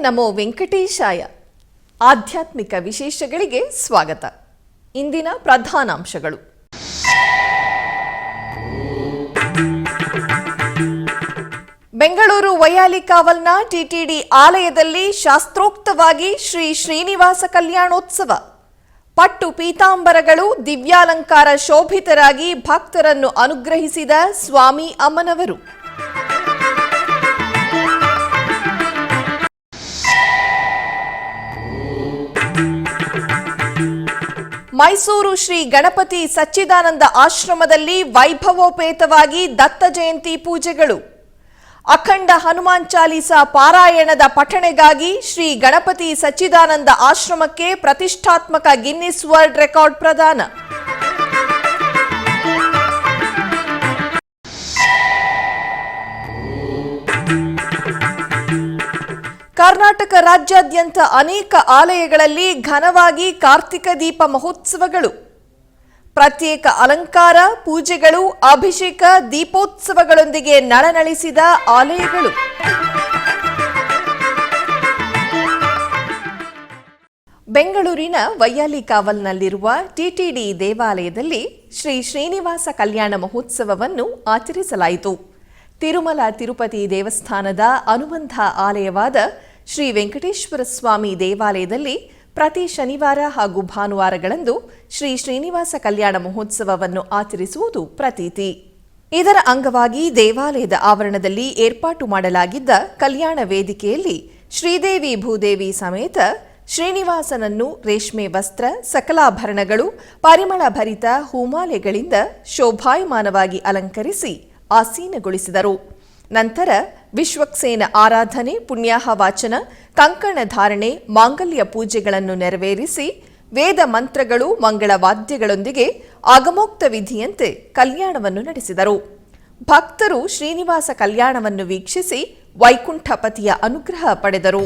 ನಮೋ ವೆಂಕಟೇಶಾಯ. ಆಧ್ಯಾತ್ಮಿಕ ವಿಶೇಷಗಳಿಗೆ ಸ್ವಾಗತ. ಇಂದಿನ ಪ್ರಧಾನಾಂಶಗಳು. ಬೆಂಗಳೂರು ವೈಯಾಲಿಕಾವಲ್ನ ಟಿಟಿಡಿ ಆಲಯದಲ್ಲಿ ಶಾಸ್ತ್ರೋಕ್ತವಾಗಿ ಶ್ರೀ ಶ್ರೀನಿವಾಸ ಕಲ್ಯಾಣೋತ್ಸವ. ಪಟ್ಟು ಪೀತಾಂಬರಗಳು, ದಿವ್ಯಾಲಂಕಾರ ಶೋಭಿತರಾಗಿ ಭಕ್ತರನ್ನು ಅನುಗ್ರಹಿಸಿದ ಸ್ವಾಮಿ ಅಮ್ಮನವರು. ಮೈಸೂರು ಶ್ರೀ ಗಣಪತಿ ಸಚ್ಚಿದಾನಂದ ಆಶ್ರಮದಲ್ಲಿ ವೈಭವೋಪೇತವಾಗಿ ದತ್ತ ಜಯಂತಿ ಪೂಜೆಗಳು. ಅಖಂಡ ಹನುಮಾನ್ ಚಾಲೀಸಾ ಪಾರಾಯಣದ ಪಠಣೆಗಾಗಿ ಶ್ರೀ ಗಣಪತಿ ಸಚ್ಚಿದಾನಂದ ಆಶ್ರಮಕ್ಕೆ ಪ್ರತಿಷ್ಠಾತ್ಮಕ ಗಿನ್ನಿಸ್ ವರ್ಲ್ಡ್ ರೆಕಾರ್ಡ್ ಪ್ರದಾನ. ಕರ್ನಾಟಕ ರಾಜ್ಯಾದ್ಯಂತ ಅನೇಕ ಆಲಯಗಳಲ್ಲಿ ಘನವಾಗಿ ಕಾರ್ತಿಕ ದೀಪ ಮಹೋತ್ಸವಗಳು. ಪ್ರತ್ಯೇಕ ಅಲಂಕಾರ, ಪೂಜೆಗಳು, ಅಭಿಷೇಕ, ದೀಪೋತ್ಸವಗಳೊಂದಿಗೆ ನಳನಳಿಸಿದ ಆಲಯಗಳು. ಬೆಂಗಳೂರಿನ ವೈಯಾಲಿಕಾವಲ್ನಲ್ಲಿರುವ ಟಿಟಿಡಿ ದೇವಾಲಯದಲ್ಲಿ ಶ್ರೀ ಶ್ರೀನಿವಾಸ ಕಲ್ಯಾಣ ಮಹೋತ್ಸವವನ್ನು ಆಚರಿಸಲಾಯಿತು. ತಿರುಮಲ ತಿರುಪತಿ ದೇವಸ್ಥಾನದ ಅನುಬಂಧ ಆಲಯವಾದ ಶ್ರೀ ವೆಂಕಟೇಶ್ವರ ಸ್ವಾಮಿ ದೇವಾಲಯದಲ್ಲಿ ಪ್ರತಿ ಶನಿವಾರ ಹಾಗೂ ಭಾನುವಾರಗಳಂದು ಶ್ರೀ ಶ್ರೀನಿವಾಸ ಕಲ್ಯಾಣ ಮಹೋತ್ಸವವನ್ನು ಆಚರಿಸುವುದು ಪ್ರತೀತಿ. ಇದರ ಅಂಗವಾಗಿ ದೇವಾಲಯದ ಆವರಣದಲ್ಲಿ ಏರ್ಪಾಟು ಮಾಡಲಾಗಿದ್ದ ಕಲ್ಯಾಣ ವೇದಿಕೆಯಲ್ಲಿ ಶ್ರೀದೇವಿ ಭೂದೇವಿ ಸಮೇತ ಶ್ರೀನಿವಾಸನನ್ನು ರೇಷ್ಮೆ ವಸ್ತ್ರ, ಸಕಲಾಭರಣಗಳು, ಪರಿಮಳ ಭರಿತ ಹೂಮಾಲೆಗಳಿಂದ ಶೋಭಾಯಮಾನವಾಗಿ ಅಲಂಕರಿಸಿ ಆಸೀನಗೊಳಿಸಿದರು. ನಂತರ ವಿಶ್ವಕ್ಸೇನ ಆರಾಧನೆ, ಪುಣ್ಯಾಹ ವಾಚನ, ಕಂಕಣ ಧಾರಣೆ, ಮಾಂಗಲ್ಯ ಪೂಜೆಗಳನ್ನು ನೆರವೇರಿಸಿ ವೇದ ಮಂತ್ರಗಳು, ಮಂಗಳ ವಾದ್ಯಗಳೊಂದಿಗೆ ಆಗಮೋಕ್ತ ವಿಧಿಯಂತೆ ಕಲ್ಯಾಣವನ್ನು ನಡೆಸಿದರು. ಭಕ್ತರು ಶ್ರೀನಿವಾಸ ಕಲ್ಯಾಣವನ್ನು ವೀಕ್ಷಿಸಿ ವೈಕುಂಠಪತಿಯ ಅನುಗ್ರಹ ಪಡೆದರು.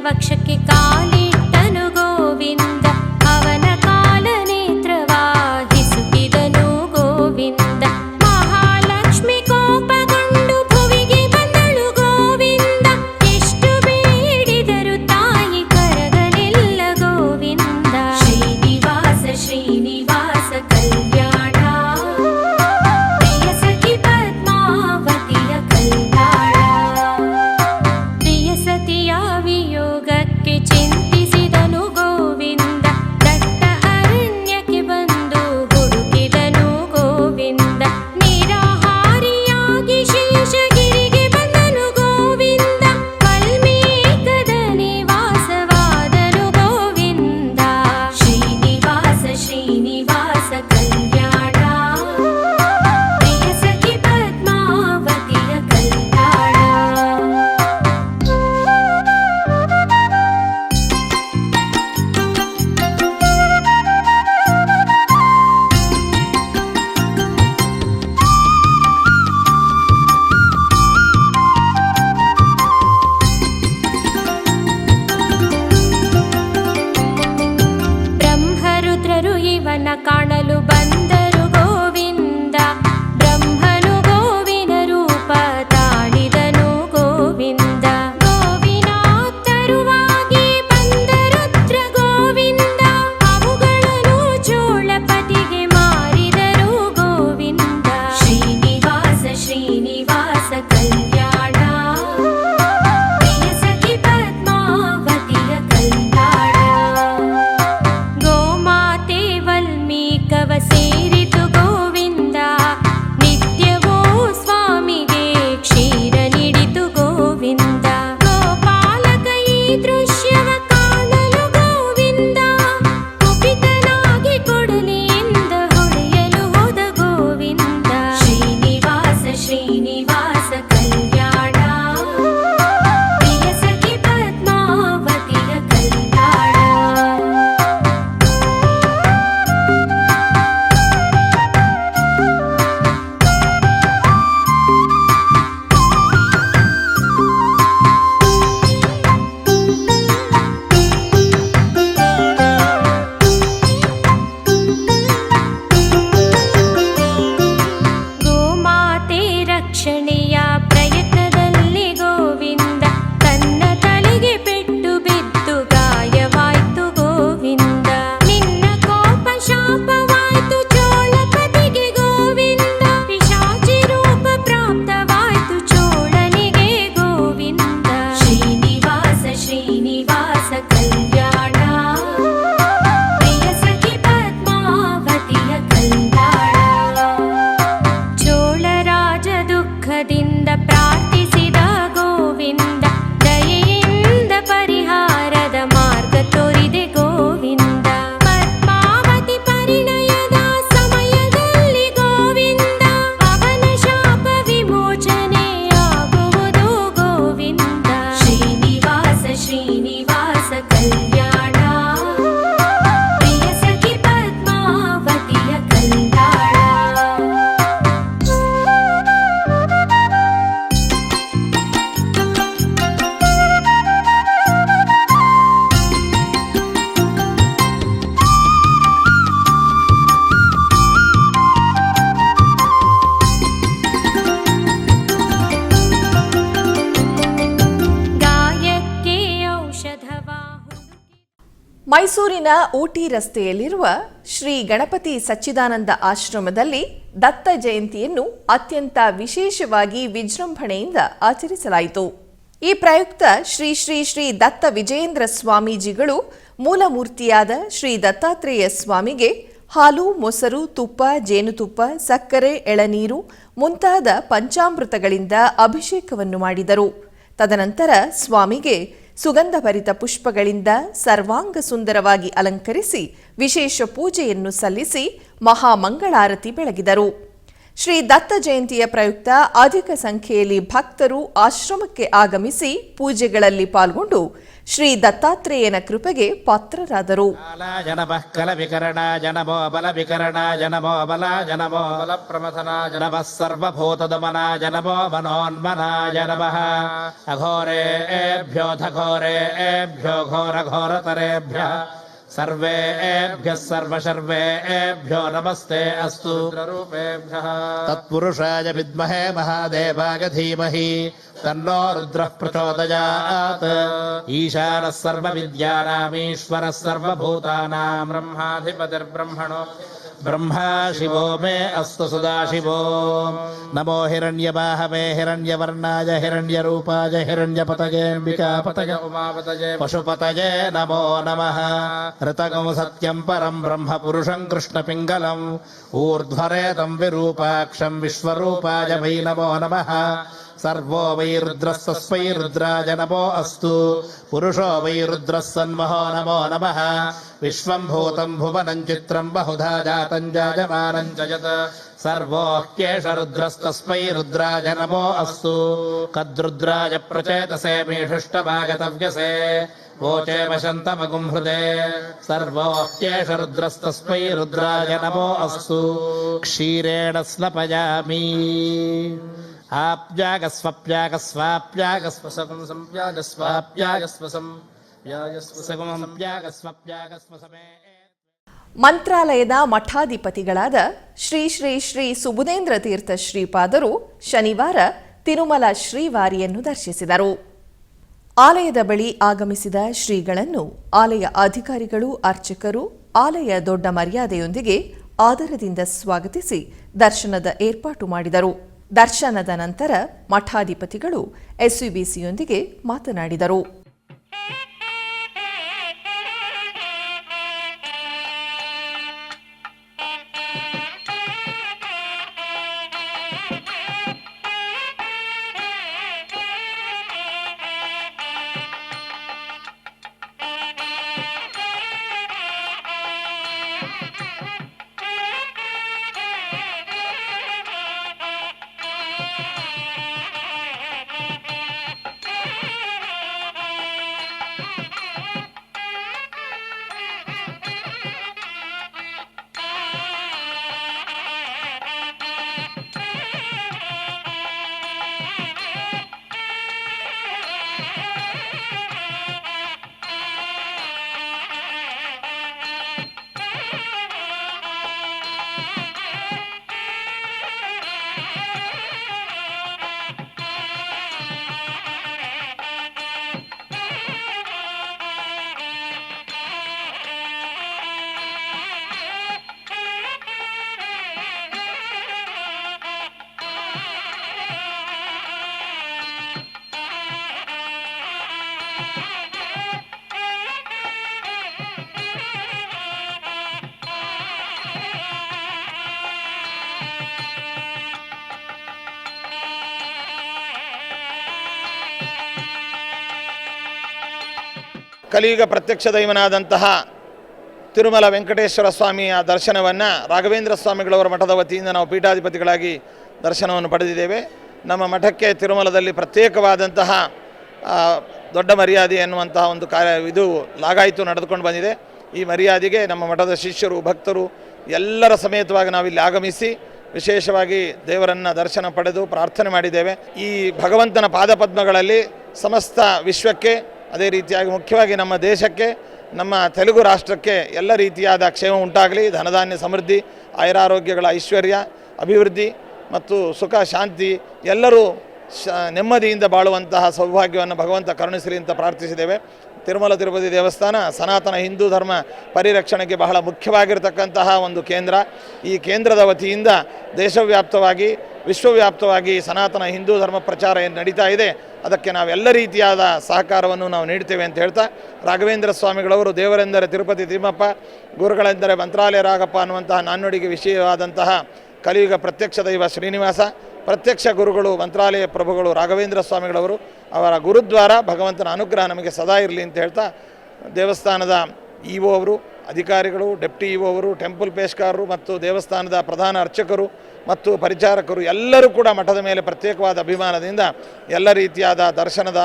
ವಕ್ಷಕ್ಕೆ ಕಾಲಿಟ್ಟನು ಗೋವಿಂದ, ಅವನ ಕಾಲ ನೇತ್ರವಾಗಿಸುತ್ತಿದನು ಗೋವಿಂದ. ಮಹಾಲಕ್ಷ್ಮಿ ಕೋಪಗೊಂಡು ಭುವಿಗೆ ಬಂದಳು ಗೋವಿಂದ, ಎಷ್ಟು ಬೇಡಿದರು ತಾಯಿ ಕರಗಲಿಲ್ಲ ಗೋವಿಂದ. ಶ್ರೀನಿವಾಸ ಶ್ರೀನಿವಾಸ ಕಲ್ಯಾಣ, ಪ್ರಿಯ ಸಖಿ ಪದ್ಮಾವತಿಯ ಕಲ್ಯಾಣ. ಪ್ರಿಯ ಸತಿಯ ವಿಯೋಗಕ್ಕೆ ಚಿಂತಿಸಿದನು ಗೋವಿಂದ, ದಟ್ಟ ಅರಣ್ಯಕ್ಕೆ ಬಂದು ಹುಡುಕಿದನು ಗೋವಿಂದ. ನಿರಾಹಾರಿಯಾಗಿ ಶೇಷಗಿರಿಗೆ ಬಂದನು ಗೋವಿಂದ, ವಾಲ್ಮೀಕದ ನಿವಾಸವಾದನು ಗೋವಿಂದ. ಶ್ರೀನಿವಾಸ ಶ್ರೀನಿವಾಸ ಕಲ್ಯಾಣ, ಪ್ರಿಯ ಸಖಿ ಪದ್ಮಾವತಿಯ ಕಲ್ಯಾಣ. ಬ್ರಹ್ಮರುದ್ರರು ಇವನ ಕಾಣಲು ಬಂದರು ಗೋವಿಂದ, ಬ್ರಹ್ಮನು ಗೋವಿನ ರೂಪ ತಾಳಿದನು ಗೋವಿಂದ. ಗೋವಿನ ತರುವಾಗಿ ಬಂದ ರುದ್ರ ಗೋವಿಂದ, ಅವುಗಳನ್ನು ಚೋಳಪತಿಗೆ ಮಾರಿದರು ಗೋವಿಂದ. ಶ್ರೀನಿವಾಸ ಶ್ರೀನಿವಾಸ ಕಲ್ಯಾಣ, ಪ್ರಿಯ ಸಖಿ ಪದ್ಮಾವತಿಯ ಕಲ್ಯಾಣ. ಗೋಮಾತೆ ವಲ್ಮೀಕವ ಸೇರಿತು ಗೋವಿಂದ, ನಿತ್ಯವೂ ಸ್ವಾಮಿಗೆ ಕ್ಷೀರ ನೀಡಿತು ಗೋವಿಂದ. ಗೋಪಾಲಕ ಈ ದೃಶ್ಯವ ಕಾಣಲು ಗೋವಿಂದ, ಕುಪಿತನಾಗಿ ಕೊಡಲಿಯಿಂದ ಹೊಳೆಯ ಮೈಸೂರಿನ ಊಟಿ ರಸ್ತೆಯಲ್ಲಿರುವ ಶ್ರೀ ಗಣಪತಿ ಸಚ್ಚಿದಾನಂದ ಆಶ್ರಮದಲ್ಲಿ ದತ್ತ ಜಯಂತಿಯನ್ನು ಅತ್ಯಂತ ವಿಶೇಷವಾಗಿ ವಿಜೃಂಭಣೆಯಿಂದ ಆಚರಿಸಲಾಯಿತು. ಈ ಪ್ರಯುಕ್ತ ಶ್ರೀ ಶ್ರೀ ಶ್ರೀ ದತ್ತ ವಿಜಯೇಂದ್ರ ಸ್ವಾಮೀಜಿಗಳು ಮೂಲಮೂರ್ತಿಯಾದ ಶ್ರೀ ದತ್ತಾತ್ರೇಯ ಸ್ವಾಮಿಗೆ ಹಾಲು, ಮೊಸರು, ತುಪ್ಪ, ಜೇನುತುಪ್ಪ, ಸಕ್ಕರೆ, ಎಳನೀರು ಮುಂತಾದ ಪಂಚಾಮೃತಗಳಿಂದ ಅಭಿಷೇಕವನ್ನು ಮಾಡಿದರು. ತದನಂತರ ಸ್ವಾಮಿಗೆ ಸುಗಂಧಭರಿತ ಪುಷ್ಪಗಳಿಂದ ಸರ್ವಾಂಗ ಸುಂದರವಾಗಿ ಅಲಂಕರಿಸಿ ವಿಶೇಷ ಪೂಜೆಯನ್ನು ಸಲ್ಲಿಸಿ ಮಹಾಮಂಗಳಾರತಿ ಬೆಳಗಿದರು. ಶ್ರೀ ದತ್ತ ಜಯಂತಿಯ ಪ್ರಯುಕ್ತ ಅಧಿಕ ಸಂಖ್ಯೆಯಲ್ಲಿ ಭಕ್ತರು ಆಶ್ರಮಕ್ಕೆ ಆಗಮಿಸಿ ಪೂಜೆಗಳಲ್ಲಿ ಪಾಲ್ಗೊಂಡು ಶ್ರೀ ದತ್ತಾತ್ರೇಯನ ಕೃಪೆಗೆ ಪಾತ್ರರಾದರು. सर्वेभ्यः सर्वशर्वेभ्यो नमस्ते अस्तु रूपेभ्यः तत्पुरुषाय विद्महे महादेवाय धीमहि तन्नो रुद्रः प्रचोदयात्. ईशानः सर्वविद्यानामीश्वरः सर्वभूतानां ब्रह्माधिपतिर्ब्रह्मणो ब्रह्मा शिवो मे अस्तु सदाशिवो. नमो हिरण्यबाहवे हिरण्यवर्णाय हिरण्यरूपाय हिरण्यपतगेऽम्बिकापतगे उमापतये पशुपतये नमो नमः. ऋतगं सत्यं परं ब्रह्म पुरुषं कृष्णपिङ्गलम् ऊर्ध्वरेतं विरूपाक्षं विश्वरूपाय वै नमो नमः. सर्वो वै रुद्रस्तस्मै रुद्राय नमो अस्तु. पुरुषो वै रुद्रः सन्महो नमो नमः. विश्वं भूतं भुवनं चित्रं बहुधा जातं जायमानं च यत् सर्वोऽह्येष रुद्रस्तस्मै रुद्राय नमो अस्तु. कद्रुद्राय प्रचेतसे मेषुष्टभागतव्यसे वोचे वशन्तमगुं हृदे सर्वोऽह्येष रुद्रस्तस्मै रुद्राय नमो अस्तु. क्षीरेण स्नपयामि आप्यागस्वप्यागस्वाप्यागस्वसं संप्यागस्वाप्यागस्वसं यागस्वसंप्यागस्वप्यागस्वसमे. ಮಂತ್ರಾಲಯದ ಮಠಾಧಿಪತಿಗಳಾದ ಶ್ರೀ ಶ್ರೀ ಶ್ರೀ ಸುಬುಧೇಂದ್ರ ತೀರ್ಥ ಶ್ರೀಪಾದರು ಶನಿವಾರ ತಿರುಮಲ ಶ್ರೀವಾರಿಯನ್ನು ದರ್ಶಿಸಿದರು. ಆಲಯದ ಬಳಿ ಆಗಮಿಸಿದ ಶ್ರೀಗಳನ್ನು ಆಲಯ ಅಧಿಕಾರಿಗಳು, ಅರ್ಚಕರು ಆಲಯ ದೊಡ್ಡ ಮರ್ಯಾದೆಯೊಂದಿಗೆ ಆದರದಿಂದ ಸ್ವಾಗತಿಸಿ ದರ್ಶನದ ಏರ್ಪಾಟು ಮಾಡಿದರು. ದರ್ಶನದ ನಂತರ ಮಠಾಧಿಪತಿಗಳು ಎಸ್ವಿಬಿಸಿಯೊಂದಿಗೆ ಮಾತನಾಡಿದರು. ಕಲಿಯುಗ ಪ್ರತ್ಯಕ್ಷ ದೈವನಾದಂತಹ ತಿರುಮಲ ವೆಂಕಟೇಶ್ವರ ಸ್ವಾಮಿಯ ದರ್ಶನವನ್ನು ರಾಘವೇಂದ್ರ ಸ್ವಾಮಿಗಳವರ ಮಠದ ವತಿಯಿಂದ ನಾವು ಪೀಠಾಧಿಪತಿಗಳಾಗಿ ದರ್ಶನವನ್ನು ಪಡೆದಿದ್ದೇವೆ. ನಮ್ಮ ಮಠಕ್ಕೆ ತಿರುಮಲದಲ್ಲಿ ಪ್ರತ್ಯೇಕವಾದಂತಹ ದೊಡ್ಡ ಮರ್ಯಾದೆ ಎನ್ನುವಂತಹ ಒಂದು ಇದು ಲಾಗಾಯಿತು ನಡೆದುಕೊಂಡು ಬಂದಿದೆ. ಈ ಮರ್ಯಾದೆಗೆ ನಮ್ಮ ಮಠದ ಶಿಷ್ಯರು, ಭಕ್ತರು ಎಲ್ಲರ ಸಮೇತವಾಗಿ ನಾವಿಲ್ಲಿ ಆಗಮಿಸಿ ವಿಶೇಷವಾಗಿ ದೇವರನ್ನು ದರ್ಶನ ಪಡೆದು ಪ್ರಾರ್ಥನೆ ಮಾಡಿದ್ದೇವೆ. ಈ ಭಗವಂತನ ಪಾದಪದ್ಮಗಳಲ್ಲಿ ಸಮಸ್ತ ವಿಶ್ವಕ್ಕೆ, ಅದೇ ರೀತಿಯಾಗಿ ಮುಖ್ಯವಾಗಿ ನಮ್ಮ ದೇಶಕ್ಕೆ, ನಮ್ಮ ತೆಲುಗು ರಾಷ್ಟ್ರಕ್ಕೆ ಎಲ್ಲ ರೀತಿಯಾದ ಕ್ಷೇಮ ಉಂಟಾಗಲಿ, ಧನಧಾನ್ಯ ಸಮೃದ್ಧಿ, ಆಯುರಾರೋಗ್ಯಗಳ ಐಶ್ವರ್ಯ, ಅಭಿವೃದ್ಧಿ ಮತ್ತು ಸುಖ ಶಾಂತಿ ಎಲ್ಲರೂ ನೆಮ್ಮದಿಯಿಂದ ಬಾಳುವಂತಹ ಸೌಭಾಗ್ಯವನ್ನು ಭಗವಂತ ಕರುಣಿಸಲಿ ಅಂತ ಪ್ರಾರ್ಥಿಸಿದ್ದೇವೆ. ತಿರುಮಲ ತಿರುಪತಿ ದೇವಸ್ಥಾನ ಸನಾತನ ಹಿಂದೂ ಧರ್ಮ ಪರಿರಕ್ಷಣೆಗೆ ಬಹಳ ಮುಖ್ಯವಾಗಿರತಕ್ಕಂತಹ ಒಂದು ಕೇಂದ್ರ. ಈ ಕೇಂದ್ರದ ವತಿಯಿಂದ ದೇಶವ್ಯಾಪ್ತವಾಗಿ ವಿಶ್ವವ್ಯಾಪ್ತವಾಗಿ ಸನಾತನ ಹಿಂದೂ ಧರ್ಮ ಪ್ರಚಾರ ಏನು ನಡೀತಾ ಇದೆ, ಅದಕ್ಕೆ ನಾವೆಲ್ಲ ರೀತಿಯಾದ ಸಹಕಾರವನ್ನು ನಾವು ನೀಡ್ತೇವೆ ಅಂತ ಹೇಳ್ತಾ, ರಾಘವೇಂದ್ರ ಸ್ವಾಮಿಗಳವರು ದೇವರೆಂದರೆ ತಿರುಪತಿ ತಿಮ್ಮಪ್ಪ, ಗುರುಗಳೆಂದರೆ ಮಂತ್ರಾಲಯ ರಾಗಪ್ಪ ಅನ್ನುವಂತಹ ನಾಣ್ಣುಡಿಗೆ ವಿಷಯವಾದಂತಹ ಕಲಿಯುಗ ಪ್ರತ್ಯಕ್ಷ ದೈವ ಶ್ರೀನಿವಾಸ, ಪ್ರತ್ಯಕ್ಷ ಗುರುಗಳು ಮಂತ್ರಾಲಯ ಪ್ರಭುಗಳು ರಾಘವೇಂದ್ರ ಸ್ವಾಮಿಗಳವರು, ಅವರ ಗುರುದ್ವಾರ ಭಗವಂತನ ಅನುಗ್ರಹ ನಮಗೆ ಸದಾ ಇರಲಿ ಅಂತ ಹೇಳ್ತಾ, ದೇವಸ್ಥಾನದ ಇಒ ಅವರು, ಅಧಿಕಾರಿಗಳು, ಡೆಪ್ಟಿ ಇಒ ಅವರು, ಟೆಂಪಲ್ ಪೇಶ್ಕಾರರು ಮತ್ತು ದೇವಸ್ಥಾನದ ಪ್ರಧಾನ ಅರ್ಚಕರು ಮತ್ತು ಪರಿಚಾರಕರು ಎಲ್ಲರೂ ಕೂಡ ಮಠದ ಮೇಲೆ ಪ್ರತ್ಯೇಕವಾದ ಅಭಿಮಾನದಿಂದ ಎಲ್ಲ ರೀತಿಯಾದ ದರ್ಶನದ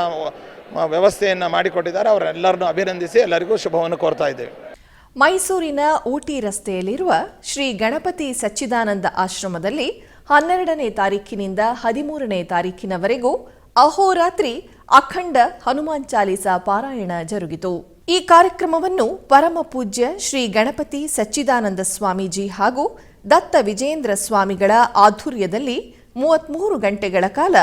ವ್ಯವಸ್ಥೆಯನ್ನು ಮಾಡಿಕೊಟ್ಟಿದ್ದಾರೆ. ಅವರೆಲ್ಲರನ್ನು ಅಭಿನಂದಿಸಿ ಎಲ್ಲರಿಗೂ ಶುಭವನ್ನು ಕೋರ್ತಾ ಇದ್ದೇವೆ. ಮೈಸೂರಿನ ಊಟಿ ರಸ್ತೆಯಲ್ಲಿರುವ ಶ್ರೀ ಗಣಪತಿ ಸಚ್ಚಿದಾನಂದ ಆಶ್ರಮದಲ್ಲಿ 12ನೇ ತಾರೀಖಿನಿಂದ 13ನೇ ತಾರೀಖಿನವರೆಗೂ ಅಹೋರಾತ್ರಿ ಅಖಂಡ ಹನುಮಾನ್ ಚಾಲೀಸಾ ಪಾರಾಯಣ ಜರುಗಿತು. ಈ ಕಾರ್ಯಕ್ರಮವನ್ನು ಪರಮ ಪೂಜ್ಯ ಶ್ರೀ ಗಣಪತಿ ಸಚ್ಚಿದಾನಂದ ಸ್ವಾಮೀಜಿ ಹಾಗೂ ದತ್ತ ವಿಜೇಂದ್ರ ಸ್ವಾಮಿಗಳ ಆಧ್ವರ್ಯದಲ್ಲಿ 33 ಗಂಟೆಗಳ ಕಾಲ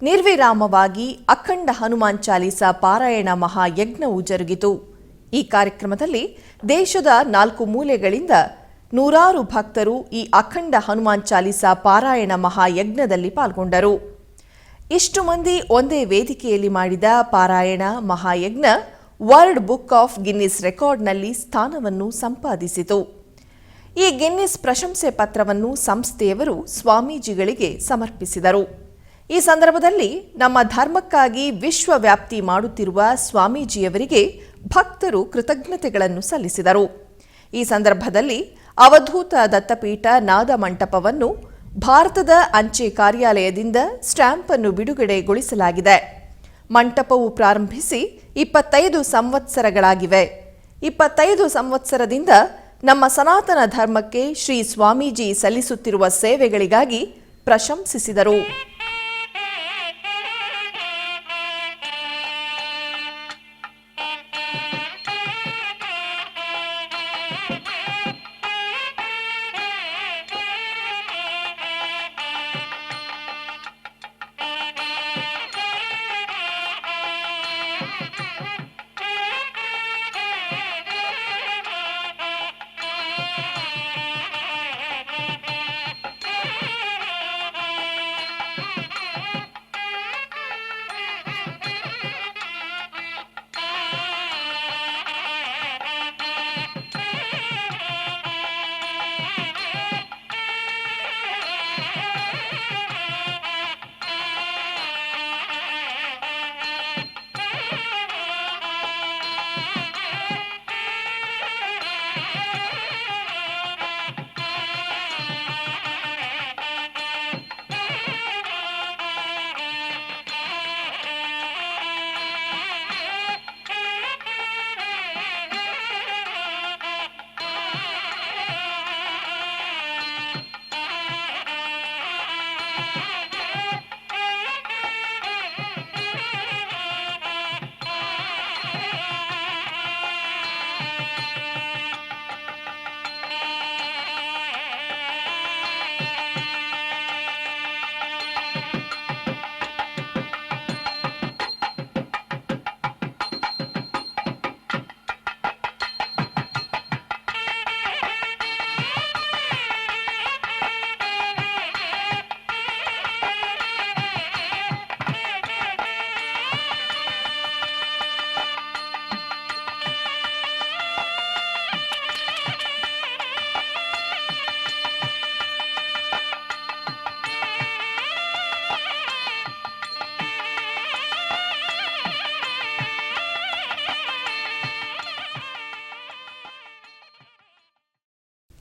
ನಿರ್ವಿರಾಮವಾಗಿ ಅಖಂಡ ಹನುಮಾನ್ ಚಾಲೀಸಾ ಪಾರಾಯಣ ಮಹಾಯಜ್ಞವು ಜರುಗಿತು. ಈ ಕಾರ್ಯಕ್ರಮದಲ್ಲಿ ದೇಶದ 4 ಮೂಲೆಗಳಿಂದ ನೂರಾರು ಭಕ್ತರು ಈ ಅಖಂಡ ಹನುಮಾನ್ ಚಾಲೀಸಾ ಪಾರಾಯಣ ಮಹಾಯಜ್ಞದಲ್ಲಿ ಪಾಲ್ಗೊಂಡರು. ಇಷ್ಟು ಮಂದಿ ಒಂದೇ ವೇದಿಕೆಯಲ್ಲಿ ಮಾಡಿದ ಪಾರಾಯಣ ಮಹಾಯಜ್ಞ ವರ್ಲ್ಡ್ ಬುಕ್ ಆಫ್ ಗಿನ್ನಿಸ್ ರೆಕಾರ್ಡ್ನಲ್ಲಿ ಸ್ಥಾನವನ್ನು ಸಂಪಾದಿಸಿತು. ಈ ಗಿನ್ನಿಸ್ ಪ್ರಶಂಸೆ ಪತ್ರವನ್ನು ಸಂಸ್ಥೆಯವರು ಸ್ವಾಮೀಜಿಗಳಿಗೆ ಸಮರ್ಪಿಸಿದರು. ಈ ಸಂದರ್ಭದಲ್ಲಿ ನಮ್ಮ ಧರ್ಮಕ್ಕಾಗಿ ವಿಶ್ವವ್ಯಾಪ್ತಿ ಮಾಡುತ್ತಿರುವ ಸ್ವಾಮೀಜಿಯವರಿಗೆ ಭಕ್ತರು ಕೃತಜ್ಞತೆಗಳನ್ನು ಸಲ್ಲಿಸಿದರು. ಈ ಸಂದರ್ಭದಲ್ಲಿ ಅವಧೂತ ದತ್ತಪೀಠ ನಾದ ಮಂಟಪವನ್ನು ಭಾರತದ ಅಂಚೆ ಕಾರ್ಯಾಲಯದಿಂದ ಸ್ಟ್ಯಾಂಪ್ ಅನ್ನು ಬಿಡುಗಡೆಗೊಳಿಸಲಾಗಿದೆ. ಮಂಟಪವು ಪ್ರಾರಂಭಿಸಿ 25 ಸಂವತ್ಸರಗಳಾಗಿವೆ. 25 ಸಂವತ್ಸರದಿಂದ ನಮ್ಮ ಸನಾತನ ಧರ್ಮಕ್ಕೆ ಶ್ರೀ ಸ್ವಾಮೀಜಿ ಸಲ್ಲಿಸುತ್ತಿರುವ ಸೇವೆಗಳಿಗಾಗಿ ಪ್ರಶಂಸಿಸಿದರು.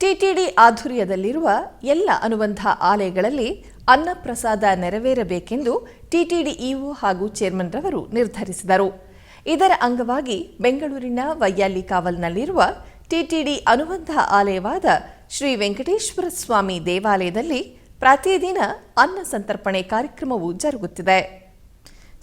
ಟಿಟಿಡಿ ಆಧ್ವರ್ಯದಲ್ಲಿರುವ ಎಲ್ಲ ಅನುಬಂಧ ಆಲಯಗಳಲ್ಲಿ ಅನ್ನಪ್ರಸಾದ ನೆರವೇರಬೇಕೆಂದು ಟಿಟಿಡಿ ಇಒ ಹಾಗೂ ಚೇರ್ಮನ್ ರವರು ನಿರ್ಧರಿಸಿದರು. ಇದರ ಅಂಗವಾಗಿ ಬೆಂಗಳೂರಿನ ವೈಯಾಲಿ ಕಾವಲ್ನಲ್ಲಿರುವ ಟಿಟಿಡಿ ಅನುಬಂಧ ಆಲಯವಾದ ಶ್ರೀ ವೆಂಕಟೇಶ್ವರ ಸ್ವಾಮಿ ದೇವಾಲಯದಲ್ಲಿ ಪ್ರತಿದಿನ ಅನ್ನ ಸಂತರ್ಪಣೆ ಕಾರ್ಯಕ್ರಮವು ಜರುಗುತ್ತಿದೆ.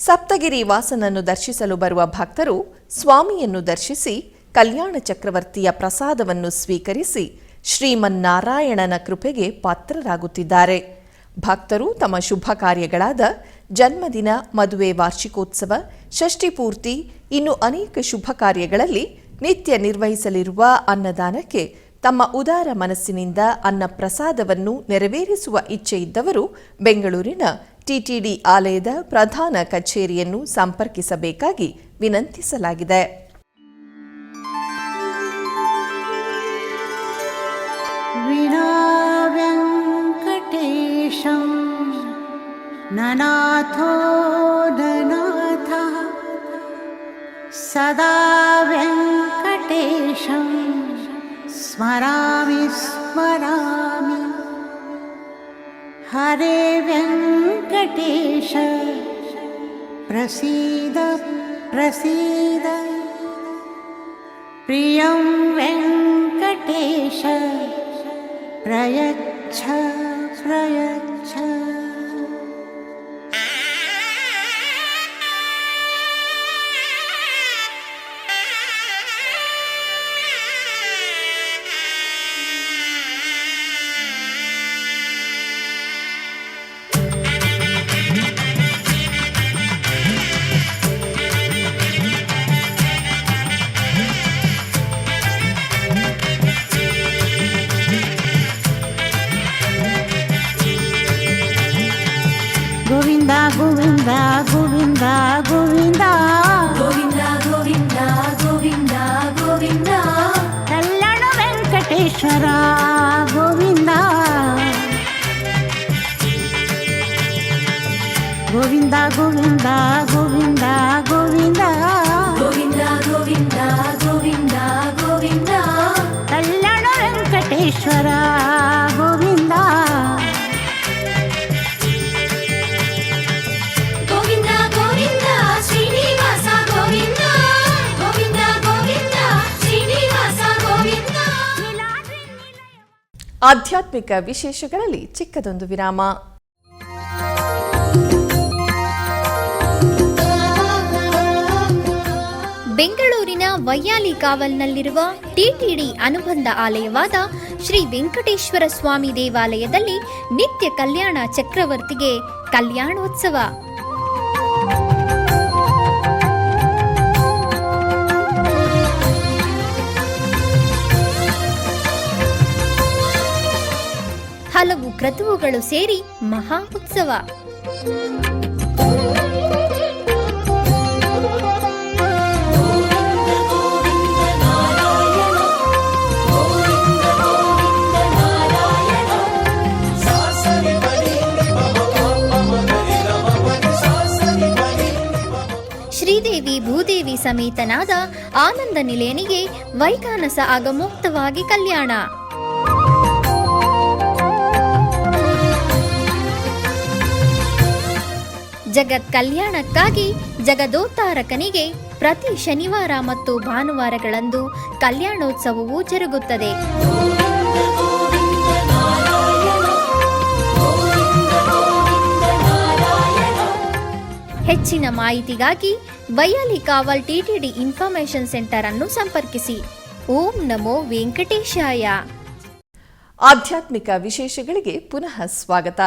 ಸಪ್ತಗಿರಿ ವಾಸನನ್ನು ದರ್ಶಿಸಲು ಬರುವ ಭಕ್ತರು ಸ್ವಾಮಿಯನ್ನು ದರ್ಶಿಸಿ ಕಲ್ಯಾಣ ಚಕ್ರವರ್ತಿಯ ಪ್ರಸಾದವನ್ನು ಸ್ವೀಕರಿಸಿ ಶ್ರೀಮನ್ನಾರಾಯಣನ ಕೃಪೆಗೆ ಪಾತ್ರರಾಗುತ್ತಿದ್ದಾರೆ. ಭಕ್ತರು ತಮ್ಮ ಶುಭ ಕಾರ್ಯಗಳಾದ ಜನ್ಮದಿನ, ಮದುವೆ, ವಾರ್ಷಿಕೋತ್ಸವ, ಷಷ್ಠಿ ಪೂರ್ತಿ, ಇನ್ನು ಅನೇಕ ಶುಭ ಕಾರ್ಯಗಳಲ್ಲಿ ನಿತ್ಯ ನಿರ್ವಹಿಸಲಿರುವ ಅನ್ನದಾನಕ್ಕೆ ತಮ್ಮ ಉದಾರ ಮನಸ್ಸಿನಿಂದ ಅನ್ನ ಪ್ರಸಾದವನ್ನು ನೆರವೇರಿಸುವ ಇಚ್ಛೆಯಿದ್ದವರು ಬೆಂಗಳೂರಿನ ಟಿಟಿಡಿ ಆಲಯದ ಪ್ರಧಾನ ಕಚೇರಿಯನ್ನು ಸಂಪರ್ಕಿಸಬೇಕಾಗಿ ವಿನಂತಿಸಲಾಗಿದೆ. ವೆಂಕಟೇಶಂ ನನಾಥೋ ನನಾಥಃ ಸದಾ ವೆಂಕಟೇಶಂ ಸ್ಮರಾಮಿ ಸ್ಮರಾಮಿ. ಹರೇ ವೆಂಕಟೇಶ ಪ್ರಸೀದ ಪ್ರಸೀದ. ಪ್ರಿಯಂ ವೆಂಕಟೇಶ ಪ್ರಯಚ್ಛ ಪ್ರಯಚ್ಛ. ಗೋವಿಂದ ಗೋವಿಂದ ಗೋವಿಂದ ಗೋವಿಂದ ಗೋವಿಂದ ಗೋವಿಂದ ಗೋವಿಂದ ಗೋವಿಂದ ಕಲ್ಯಾಣ ವೆಂಕಟೇಶ್ವರ ಗೋವಿಂದ ಗೋವಿಂದ ಗೋವಿಂದ ಗೋವಿಂದ ಗೋವಿಂದ ಗೋವಿಂದ ಗೋವಿಂದ ಗೋವಿಂದ ಗೋವಿಂದ ಕಲ್ಯಾಣ ವೆಂಕಟೇಶ್ವರ ಗೋವಿಂದ ಗೋವಿಂದ ಗೋವಿಂದ ಶ್ರೀನಿವಾಸ ಗೋವಿಂದ ಗೋವಿಂದ ಗೋವಿಂದ ಶ್ರೀನಿವಾಸ ಗೋವಿಂದ. ಆಧ್ಯಾತ್ಮಿಕ ವಿಶೇಷಗಳಲ್ಲಿ ಚಿಕ್ಕದೊಂದು ವಿರಾಮ. ಬೆಂಗಳೂರಿನ ವೈಯಾಲಿ ಕಾವಲ್ನಲ್ಲಿರುವ ಟಿಟಿಡಿ ಅನುಬಂಧ ಆಲಯವಾದ ಶ್ರೀ ವೆಂಕಟೇಶ್ವರ ಸ್ವಾಮಿ ದೇವಾಲಯದಲ್ಲಿ ನಿತ್ಯ ಕಲ್ಯಾಣ ಚಕ್ರವರ್ತಿಗೆ ಕಲ್ಯಾಣೋತ್ಸವ. ಹಲವು ಕ್ರತುವುಗಳು ಸೇರಿ ಮಹಾ ಉತ್ಸವ. ಶ್ರೀದೇವಿ ಭೂದೇವಿ ಸಮೇತನಾದ ಆನಂದ ನಿಲಯನಿಗೆ ವೈಖಾನಸ ಆಗಮೋಕ್ತವಾಗಿ ಕಲ್ಯಾಣ. ಜಗತ್ ಕಲ್ಯಾಣಕ್ಕಾಗಿ ಜಗದೋತ್ತಾರಕನಿಗೆ ಪ್ರತಿ ಶನಿವಾರ ಮತ್ತು ಭಾನುವಾರಗಳಂದು ಕಲ್ಯಾಣೋತ್ಸವವು ಜರುಗುತ್ತದೆ. ಹೆಚ್ಚಿನ ಮಾಹಿತಿಗಾಗಿ ವೈಯಾಲಿ ಕಾವಲ್ ಟಿಟಿಡಿ ಇನ್ಫಾರ್ಮೇಶನ್ ಸೆಂಟರ್ ಅನ್ನು ಸಂಪರ್ಕಿಸಿ. ಓಂ ನಮೋ ವೆಂಕಟೇಶಾಯ. ಆಧ್ಯಾತ್ಮಿಕ ವಿಶೇಷಗಳಿಗೆ ಪುನಃ ಸ್ವಾಗತ.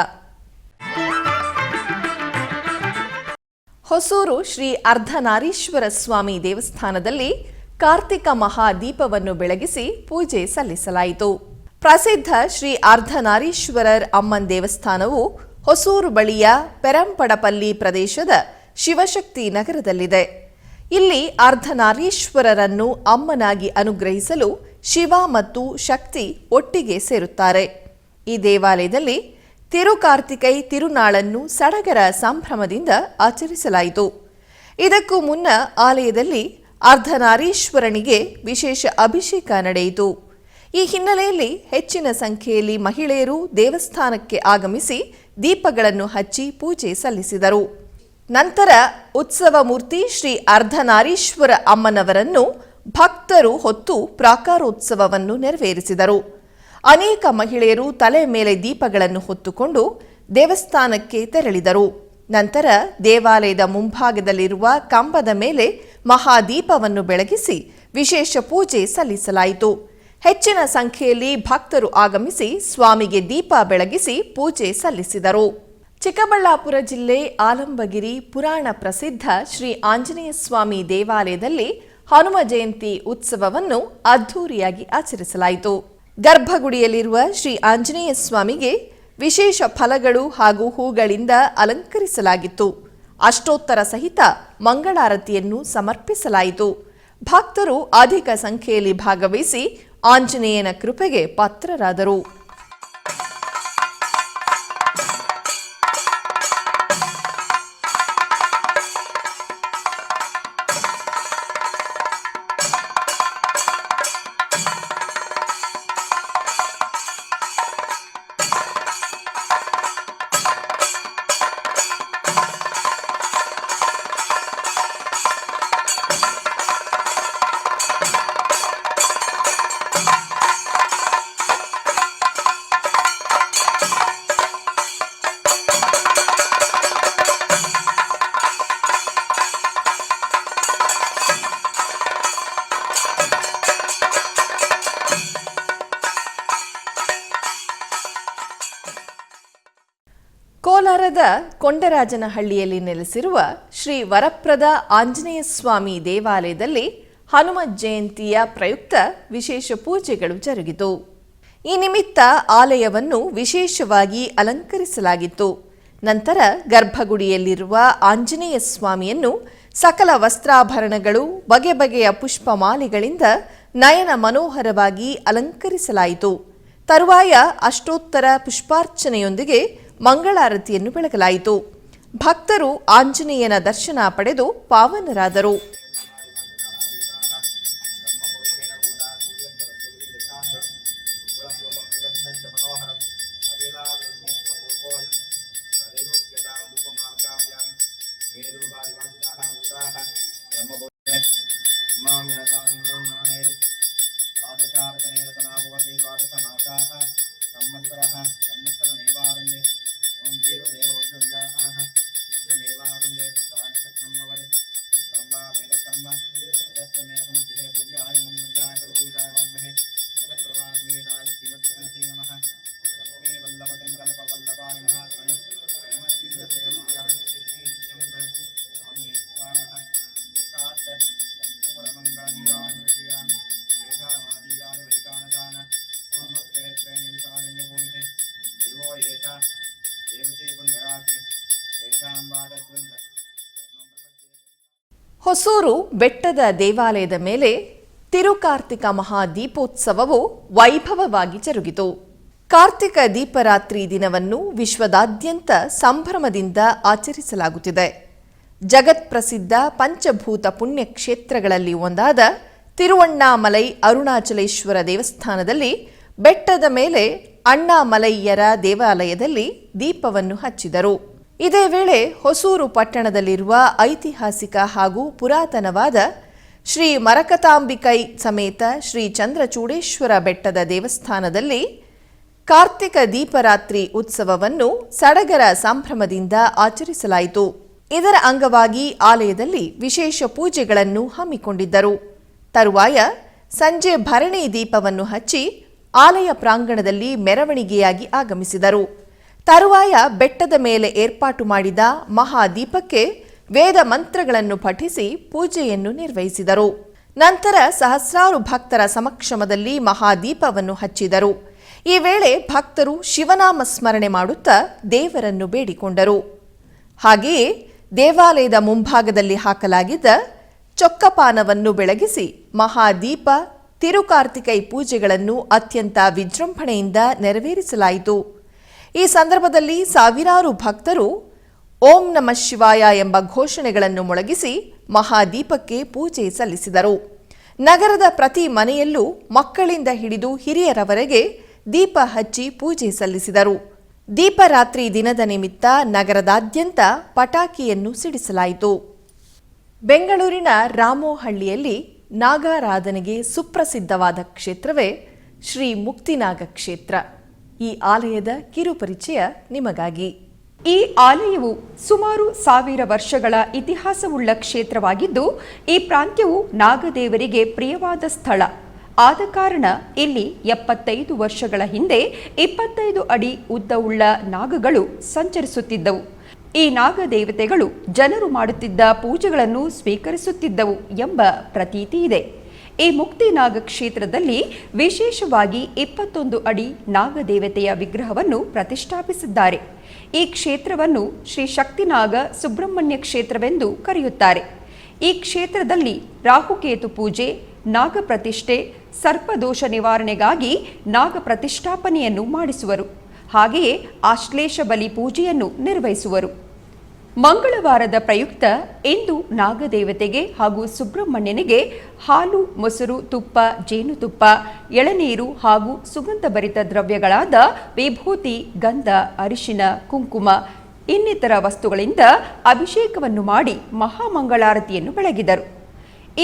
ಹೊಸೂರು ಶ್ರೀ ಅರ್ಧನಾರೀಶ್ವರ ಸ್ವಾಮಿ ದೇವಸ್ಥಾನದಲ್ಲಿ ಕಾರ್ತಿಕ ಮಹಾದೀಪವನ್ನು ಬೆಳಗಿಸಿ ಪೂಜೆ ಸಲ್ಲಿಸಲಾಯಿತು. ಪ್ರಸಿದ್ಧ ಶ್ರೀ ಅರ್ಧನಾರೀಶ್ವರರ್ ಅಮ್ಮನ್ ದೇವಸ್ಥಾನವು ಹೊಸೂರು ಬಳಿಯ ಪೆರಂಪಡಪಲ್ಲಿ ಪ್ರದೇಶದ ಶಿವಶಕ್ತಿ ನಗರದಲ್ಲಿದೆ. ಇಲ್ಲಿ ಅರ್ಧನಾರೀಶ್ವರರನ್ನು ಅಮ್ಮನಾಗಿ ಅನುಗ್ರಹಿಸಲು ಶಿವ ಮತ್ತು ಶಕ್ತಿ ಒಟ್ಟಿಗೆ ಸೇರುತ್ತಾರೆ. ಈ ದೇವಾಲಯದಲ್ಲಿ ತಿರುಕಾರ್ತಿಕೈ ತಿರುನಾಳನ್ನು ಸಡಗರ ಸಂಭ್ರಮದಿಂದ ಆಚರಿಸಲಾಯಿತು. ಇದಕ್ಕೂ ಮುನ್ನ ಆಲಯದಲ್ಲಿ ಅರ್ಧನಾರೀಶ್ವರನಿಗೆ ವಿಶೇಷ ಅಭಿಷೇಕ ನಡೆಯಿತು. ಈ ಹಿನ್ನೆಲೆಯಲ್ಲಿ ಹೆಚ್ಚಿನ ಸಂಖ್ಯೆಯಲ್ಲಿ ಮಹಿಳೆಯರು ದೇವಸ್ಥಾನಕ್ಕೆ ಆಗಮಿಸಿ ದೀಪಗಳನ್ನು ಹಚ್ಚಿ ಪೂಜೆ ಸಲ್ಲಿಸಿದರು. ನಂತರ ಉತ್ಸವ ಮೂರ್ತಿ ಶ್ರೀ ಅರ್ಧನಾರೀಶ್ವರ ಅಮ್ಮನವರನ್ನು ಭಕ್ತರು ಹೊತ್ತು ಪ್ರಾಕಾರೋತ್ಸವವನ್ನು ನೆರವೇರಿಸಿದರು. ಅನೇಕ ಮಹಿಳೆಯರು ತಲೆ ಮೇಲೆ ದೀಪಗಳನ್ನು ಹೊತ್ತುಕೊಂಡು ದೇವಸ್ಥಾನಕ್ಕೆ ತೆರಳಿದರು. ನಂತರ ದೇವಾಲಯದ ಮುಂಭಾಗದಲ್ಲಿರುವ ಕಂಬದ ಮೇಲೆ ಮಹಾದೀಪವನ್ನು ಬೆಳಗಿಸಿ ವಿಶೇಷ ಪೂಜೆ ಸಲ್ಲಿಸಲಾಯಿತು. ಹೆಚ್ಚಿನ ಸಂಖ್ಯೆಯಲ್ಲಿ ಭಕ್ತರು ಆಗಮಿಸಿ ಸ್ವಾಮಿಗೆ ದೀಪ ಬೆಳಗಿಸಿ ಪೂಜೆ ಸಲ್ಲಿಸಿದರು. ಚಿಕ್ಕಬಳ್ಳಾಪುರ ಜಿಲ್ಲೆ ಆಲಂಬಗಿರಿ ಪುರಾಣ ಪ್ರಸಿದ್ಧ ಶ್ರೀ ಆಂಜನೇಯ ಸ್ವಾಮಿ ದೇವಾಲಯದಲ್ಲಿ ಹನುಮ ಜಯಂತಿ ಉತ್ಸವವನ್ನು ಅದ್ಧೂರಿಯಾಗಿ ಆಚರಿಸಲಾಯಿತು. ಗರ್ಭಗುಡಿಯಲ್ಲಿರುವ ಶ್ರೀ ಆಂಜನೇಯ ಸ್ವಾಮಿಗೆ ವಿಶೇಷ ಫಲಗಳು ಹಾಗೂ ಹೂಗಳಿಂದ ಅಲಂಕರಿಸಲಾಗಿತ್ತು. ಅಷ್ಟೋತ್ತರ ಸಹಿತ ಮಂಗಳಾರತಿಯನ್ನು ಸಮರ್ಪಿಸಲಾಯಿತು. ಭಕ್ತರು ಅಧಿಕ ಸಂಖ್ಯೆಯಲ್ಲಿ ಭಾಗವಹಿಸಿ ಆಂಜನೇಯನ ಕೃಪೆಗೆ ಪಾತ್ರರಾದರು. ಕೋಲಾರದ ಕೊಂಡರಾಜನಹಳ್ಳಿಯಲ್ಲಿ ನೆಲೆಸಿರುವ ಶ್ರೀ ವರಪ್ರದ ಆಂಜನೇಯ ಸ್ವಾಮಿ ದೇವಾಲಯದಲ್ಲಿ ಹನುಮ ಜಯಂತಿಯ ಪ್ರಯುಕ್ತ ವಿಶೇಷ ಪೂಜೆಗಳು ಜರುಗಿತು. ಈ ನಿಮಿತ್ತ ಆಲಯವನ್ನು ವಿಶೇಷವಾಗಿ ಅಲಂಕರಿಸಲಾಗಿತ್ತು. ನಂತರ ಗರ್ಭಗುಡಿಯಲ್ಲಿರುವ ಆಂಜನೇಯ ಸ್ವಾಮಿಯನ್ನು ಸಕಲ ವಸ್ತ್ರಾಭರಣಗಳು, ಬಗೆ ಬಗೆಯ ಪುಷ್ಪಮಾಲೆಗಳಿಂದ ನಯನ ಮನೋಹರವಾಗಿ ಅಲಂಕರಿಸಲಾಯಿತು. ತರುವಾಯ ಅಷ್ಟೋತ್ತರ ಪುಷ್ಪಾರ್ಚನೆಯೊಂದಿಗೆ ಮಂಗಳಾರತಿಯನ್ನು ಬೆಳಗಲಾಯಿತು. ಭಕ್ತರು ಆಂಜನೇಯನ ದರ್ಶನ ಪಡೆದು ಪಾವನರಾದರು. ಹೊಸೂರು ಬೆಟ್ಟದ ದೇವಾಲಯದ ಮೇಲೆ ತಿರುಕಾರ್ತಿಕ ಮಹಾದೀಪೋತ್ಸವವು ವೈಭವವಾಗಿ ಜರುಗಿತು. ಕಾರ್ತಿಕ ದೀಪರಾತ್ರಿ ದಿನವನ್ನು ವಿಶ್ವದಾದ್ಯಂತ ಸಂಭ್ರಮದಿಂದ ಆಚರಿಸಲಾಗುತ್ತಿದೆ. ಜಗತ್ಪ್ರಸಿದ್ಧ ಪಂಚಭೂತ ಪುಣ್ಯಕ್ಷೇತ್ರಗಳಲ್ಲಿ ಒಂದಾದ ತಿರುವಣ್ಣಾಮಲೈ ಅರುಣಾಚಲೇಶ್ವರ ದೇವಸ್ಥಾನದಲ್ಲಿ ಬೆಟ್ಟದ ಮೇಲೆ ಅಣ್ಣಾಮಲೈಯರ ದೇವಾಲಯದಲ್ಲಿ ದೀಪವನ್ನು ಹಚ್ಚಿದರು. ಇದೇ ವೇಳೆ ಹೊಸೂರು ಪಟ್ಟಣದಲ್ಲಿರುವ ಐತಿಹಾಸಿಕ ಹಾಗೂ ಪುರಾತನವಾದ ಶ್ರೀ ಮರಕತಾಂಬಿಕೈ ಸಮೇತ ಶ್ರೀ ಚಂದ್ರಚೂಡೇಶ್ವರ ಬೆಟ್ಟದ ದೇವಸ್ಥಾನದಲ್ಲಿ ಕಾರ್ತಿಕ ದೀಪರಾತ್ರಿ ಉತ್ಸವವನ್ನು ಸಡಗರ ಸಂಭ್ರಮದಿಂದ ಆಚರಿಸಲಾಯಿತು. ಇದರ ಅಂಗವಾಗಿ ಆಲಯದಲ್ಲಿ ವಿಶೇಷ ಪೂಜೆಗಳನ್ನು ಹಮ್ಮಿಕೊಂಡಿದ್ದರು. ತರುವಾಯ ಸಂಜೆ ಭರಣಿ ದೀಪವನ್ನು ಹಚ್ಚಿ ಆಲಯ ಪ್ರಾಂಗಣದಲ್ಲಿ ಮೆರವಣಿಗೆಯಾಗಿ ಆಗಮಿಸಿದರು. ತರುವಾಯ ಬೆಟ್ಟದ ಮೇಲೆ ಏರ್ಪಾಟು ಮಾಡಿದ ಮಹಾದೀಪಕ್ಕೆ ವೇದ ಮಂತ್ರಗಳನ್ನು ಪಠಿಸಿ ಪೂಜೆಯನ್ನು ನಿರ್ವಹಿಸಿದರು. ನಂತರ ಸಹಸ್ರಾರು ಭಕ್ತರ ಸಮಕ್ಷಮದಲ್ಲಿ ಮಹಾದೀಪವನ್ನು ಹಚ್ಚಿದರು. ಈ ವೇಳೆ ಭಕ್ತರು ಶಿವನಾಮ ಸ್ಮರಣೆ ಮಾಡುತ್ತಾ ದೇವರನ್ನು ಬೇಡಿಕೊಂಡರು. ಹಾಗೆಯೇ ದೇವಾಲಯದ ಮುಂಭಾಗದಲ್ಲಿ ಹಾಕಲಾಗಿದ್ದ ಚೊಕ್ಕಪಾನವನ್ನು ಬೆಳಗಿಸಿ ಮಹಾದೀಪ ತಿರುಕಾರ್ತಿಕೈ ಪೂಜೆಗಳನ್ನು ಅತ್ಯಂತ ವಿಜೃಂಭಣೆಯಿಂದ ನೆರವೇರಿಸಲಾಯಿತು. ಈ ಸಂದರ್ಭದಲ್ಲಿ ಸಾವಿರಾರು ಭಕ್ತರು ಓಂ ನಮಃ ಶಿವಾಯ ಎಂಬ ಘೋಷಣೆಗಳನ್ನು ಮೊಳಗಿಸಿ ಮಹಾದೀಪಕ್ಕೆ ಪೂಜೆ ಸಲ್ಲಿಸಿದರು. ನಗರದ ಪ್ರತಿ ಮನೆಯಲ್ಲೂ ಮಕ್ಕಳಿಂದ ಹಿಡಿದು ಹಿರಿಯರವರೆಗೆ ದೀಪ ಹಚ್ಚಿ ಪೂಜೆ ಸಲ್ಲಿಸಿದರು. ದೀಪರಾತ್ರಿ ದಿನದ ನಿಮಿತ್ತ ನಗರದಾದ್ಯಂತ ಪಟಾಕಿಯನ್ನು ಸಿಡಿಸಲಾಯಿತು. ಬೆಂಗಳೂರಿನ ರಾಮೋಹಳ್ಳಿಯಲ್ಲಿ ನಾಗಾರಾಧನೆಗೆ ಸುಪ್ರಸಿದ್ಧವಾದ ಕ್ಷೇತ್ರವೇ ಶ್ರೀ ಮುಕ್ತಿನಾಗ ಕ್ಷೇತ್ರ. ಈ ಆಲಯದ ಕಿರುಪರಿಚಯ ನಿಮಗಾಗಿ. ಈ ಆಲಯವು ಸುಮಾರು 1000 ವರ್ಷಗಳ ಇತಿಹಾಸವುಳ್ಳ ಕ್ಷೇತ್ರವಾಗಿದ್ದು, ಈ ಪ್ರಾಂತ್ಯವು ನಾಗದೇವರಿಗೆ ಪ್ರಿಯವಾದ ಸ್ಥಳ. ಆದ ಕಾರಣ ಇಲ್ಲಿ 75 ವರ್ಷಗಳ ಹಿಂದೆ 25 ಅಡಿ ಉದ್ದವುಳ್ಳ ನಾಗಗಳು ಸಂಚರಿಸುತ್ತಿದ್ದವು. ಈ ನಾಗದೇವತೆಗಳು ಜನರು ಮಾಡುತ್ತಿದ್ದ ಪೂಜೆಗಳನ್ನು ಸ್ವೀಕರಿಸುತ್ತಿದ್ದವು ಎಂಬ ಪ್ರತೀತಿ ಇದೆ. ಈ ಮುಕ್ತಿನಾಗ ಕ್ಷೇತ್ರದಲ್ಲಿ ವಿಶೇಷವಾಗಿ 21 ಅಡಿ ನಾಗದೇವತೆಯ ವಿಗ್ರಹವನ್ನು ಪ್ರತಿಷ್ಠಾಪಿಸಿದ್ದಾರೆ. ಈ ಕ್ಷೇತ್ರವನ್ನು ಶ್ರೀ ಶಕ್ತಿನಾಗ ಸುಬ್ರಹ್ಮಣ್ಯ ಕ್ಷೇತ್ರವೆಂದು ಕರೆಯುತ್ತಾರೆ. ಈ ಕ್ಷೇತ್ರದಲ್ಲಿ ರಾಹುಕೇತು ಪೂಜೆ, ನಾಗ ಪ್ರತಿಷ್ಠೆ, ಸರ್ಪದೋಷ ನಿವಾರಣೆಗಾಗಿ ನಾಗ ಪ್ರತಿಷ್ಠಾಪನೆಯನ್ನು ಮಾಡಿಸುವರು. ಹಾಗೆಯೇ ಆಶ್ಲೇಷ ಬಲಿ ಪೂಜೆಯನ್ನು ನಿರ್ವಹಿಸುವರು. ಮಂಗಳವಾರದ ಪ್ರಯುಕ್ತ ಇಂದು ನಾಗದೇವತೆಗೆ ಹಾಗೂ ಸುಬ್ರಹ್ಮಣ್ಯನಿಗೆ ಹಾಲು, ಮೊಸರು, ತುಪ್ಪ, ಜೇನುತುಪ್ಪ, ಎಳನೀರು ಹಾಗೂ ಸುಗಂಧಭರಿತ ದ್ರವ್ಯಗಳಾದ ವಿಭೂತಿ, ಗಂಧ, ಅರಿಶಿನ, ಕುಂಕುಮ ಇನ್ನಿತರ ವಸ್ತುಗಳಿಂದ ಅಭಿಷೇಕವನ್ನು ಮಾಡಿ ಮಹಾಮಂಗಳಾರತಿಯನ್ನು ಬೆಳಗಿದರು.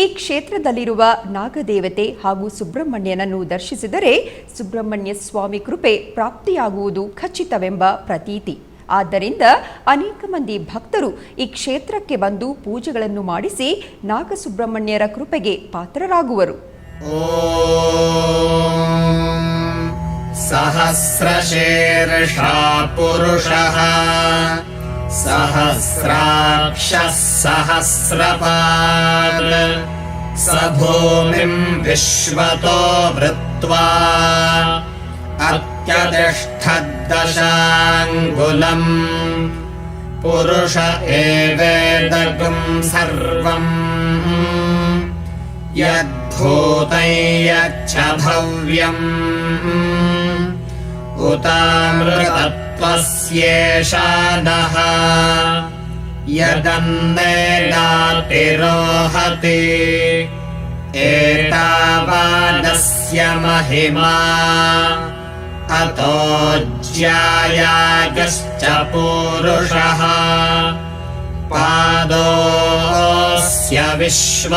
ಈ ಕ್ಷೇತ್ರದಲ್ಲಿರುವ ನಾಗದೇವತೆ ಹಾಗೂ ಸುಬ್ರಹ್ಮಣ್ಯನನ್ನು ದರ್ಶಿಸಿದರೆ ಸುಬ್ರಹ್ಮಣ್ಯ ಸ್ವಾಮಿ ಕೃಪೆ ಪ್ರಾಪ್ತಿಯಾಗುವುದು ಖಚಿತವೆಂಬ ಪ್ರತೀತಿ. ಆದ್ದರಿಂದ ಅನೇಕ ಮಂದಿ ಭಕ್ತರು ಈ ಕ್ಷೇತ್ರಕ್ಕೆ ಬಂದು ಪೂಜೆಗಳನ್ನು ಮಾಡಿಸಿ ನಾಗಸುಬ್ರಹ್ಮಣ್ಯರ ಕೃಪೆಗೆ ಪಾತ್ರರಾಗುವರು. ಸಹಸ್ರಶೀರ್ಷಾ ಪುರುಷಃ ಸಹಸ್ರಾಕ್ಷಃ ಸಹಸ್ರಪಾತ್ ಸ ಭೂಮಿಂ ವಿಶ್ವತೋ ವೃತ್ವಾ ಅತ್ಯತಿಷ್ಠದ್ದಶಾಂಗುಲಂ ಪುರುಷ ಏವೇದಕಂ ಸರ್ವಂ ಯದ್ಭೂತಂ ಯಚ್ಚ ಭವ್ಯಂ ಉತಾಮೃತತ್ವಸ್ಯೇಷಾನಃ ಯದನ್ನೇನಾತಿರೋಹತಿ ಏತಾವಾನಸ್ಯ ಮಹಿಮಾ ಅತೋ ಜ್ಯಾಯಾಗಶ್ಚ ಪೂರುಷಃ ಪಾದೋಸ್ಯ ವಿಶ್ವಭೂತಾನಿ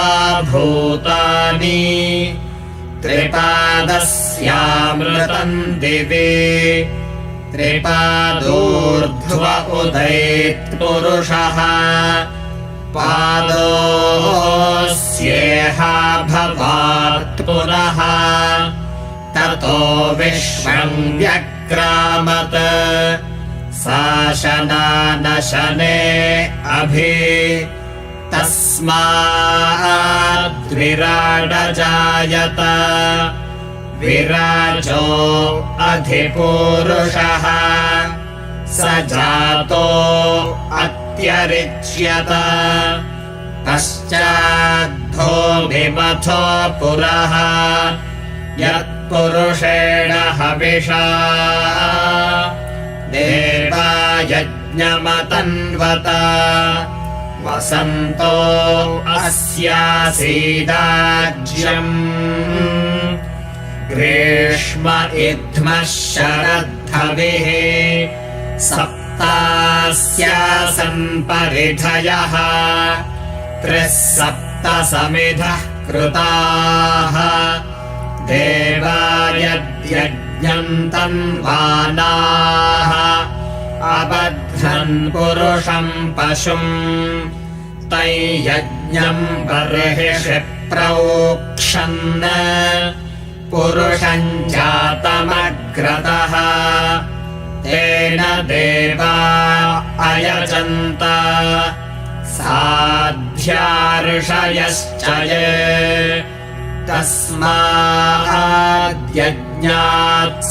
ತ್ರಿಪಾದಸ್ಯಾಮೃತಂ ದಿವಿ ತ್ರಿಪಾದೋರ್ಧ್ವ ಉದಯೇತ್ ಪುರುಷಃ ಪಾದೋಸ್ಯೇಹ ಭವಾತ್ ಪುನಃ ತತೋ ವಿಶ್ವಂ ವ್ಯಕ್ರಾಮತ್ ಶಾಸನಾನಶನೆ ಅಭಿ ತಸ್ಮಾದ್ವಿರಾಡ ಜಾಯತ ವಿರಾಜೋ ಅಧಿಪುರುಷಃ ಸ ಜಾತೋ ಅತ್ಯರಿಚ್ಯತ ಪಶ್ಚಾದ್ಭೂಮಿಮಥೋ ಪುರಃ ಯತ್ಪುರುಷೇಣ ಹವಿಷಾ ದೇವಾಯಜ್ಞಮತನ್ವತ ವಸಂತೋ ಅಸ್ಯಾಸೀದಾಜ್ಯಂ ಗ್ರೀಷ್ಮ ಇದ್ಮಃ ಶರದ್ಧವಿಃ ಸಪ್ತಾಸ್ಯಾಸನ್ ಪರಿಧಯಃ ತ್ರಿಸ್ಸಪ್ತ ಸಮಿಧಃ ಕೃತಾಃ ದೇವಾಯಜ್ಞಂ ತನ್ವಾನಾಃ ಅಬಧ್ರನ್ ಪುರುಷಂ ಪಶುಂ ತೈ ಯಜ್ಞಂ ಬರ್ಹಿಷಿ ಪ್ರೋಕ್ಷನ್ ಪುರುಷಂ ಜಾತಮಗ್ರತಃ ತೇನ ದೇವಾ ಅಯಜಂತ ಸಾಧ್ಯಾರ್ಷಯಶ್ಚ ಯೇ ತಸ್ಮಾದ್ಯಜ್ಞಾತ್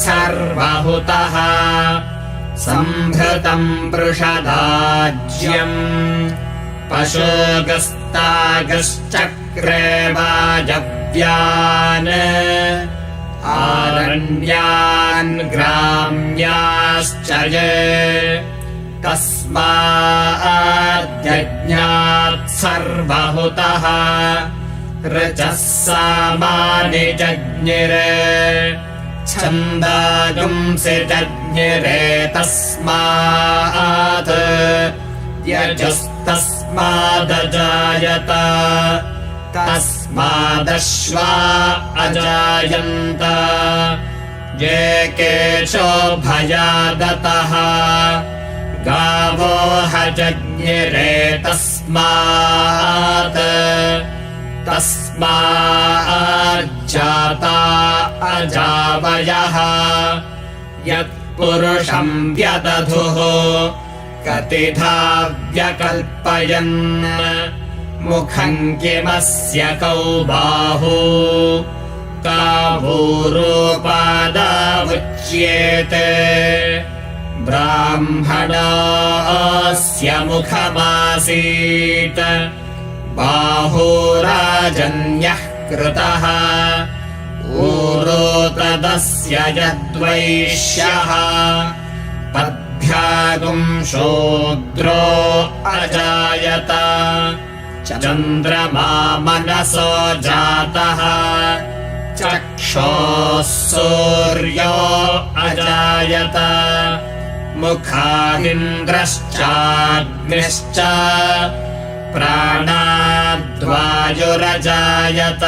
ಸರ್ವಹುತಃ ಸಂಭೃತಂ ಪೃಷದಾಜ್ಯಂ ಪಶೋಗಸ್ತಾಗಶ್ಚಕ್ರೆ ವಾಜವ್ಯಾನ್ ಆರಣ್ಯಾನ್ ಗ್ರಾಮ್ಯಾಶ್ಚ ಯೇ ತಸ್ಮಾದ್ಯಜ್ಞಾತ್ ಸರ್ವಹುತಃ ಋಚಃ ಸಾಮಾನಿ ಜಜ್ಞಿರೆ ಛಂದಾಗುಂಸಿ ಜಜ್ಞಿರೆ ತಸ್ಮಾತ್ ಯಜಸ್ತಸ್ಮಾದಜಾಯತ ತಸ್ಮಾದಶ್ವಾ ಅಜಾಯಂತ ಯೇ ಕೇಶೋ ಭಯಾದತಃ ಗಾವೋ ಹಜಜ್ಞಿರೆ ತಸ್ಮಾತ್ ತಸ್ಮಾತ್ जाता अजावयः यत्पुरुषं व्यदधुः कतिधा व्यकल्पयन् मुखं किमस्य कौ बाहू कावूरूपादामुच्येते ब्राह्मणस्य मुखमासीत् बाहुराजन्यः कृतः ऊरो तदस्य यद्वैश्यः पद्भ्यागुं शूद्रो अजायत चन्द्रमा मनसो जातः चक्षोः सूर्यो अजायत मुखादिन्द्रश्चाग्निश्च प्राणाद्वायुरजायत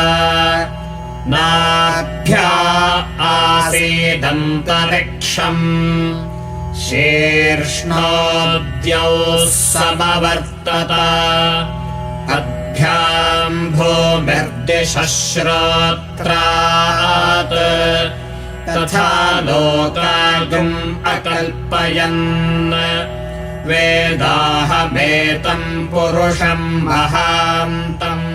नाभ्या आसीदन्तरिक्षम् शीर्ष्णोद्यौः समवर्तत अभ्यां भूमिर्दिशश्रोत्रात् तथा लोकागुम् अकल्पयन् वेदाहमेतं पुरुषं महान्तम्.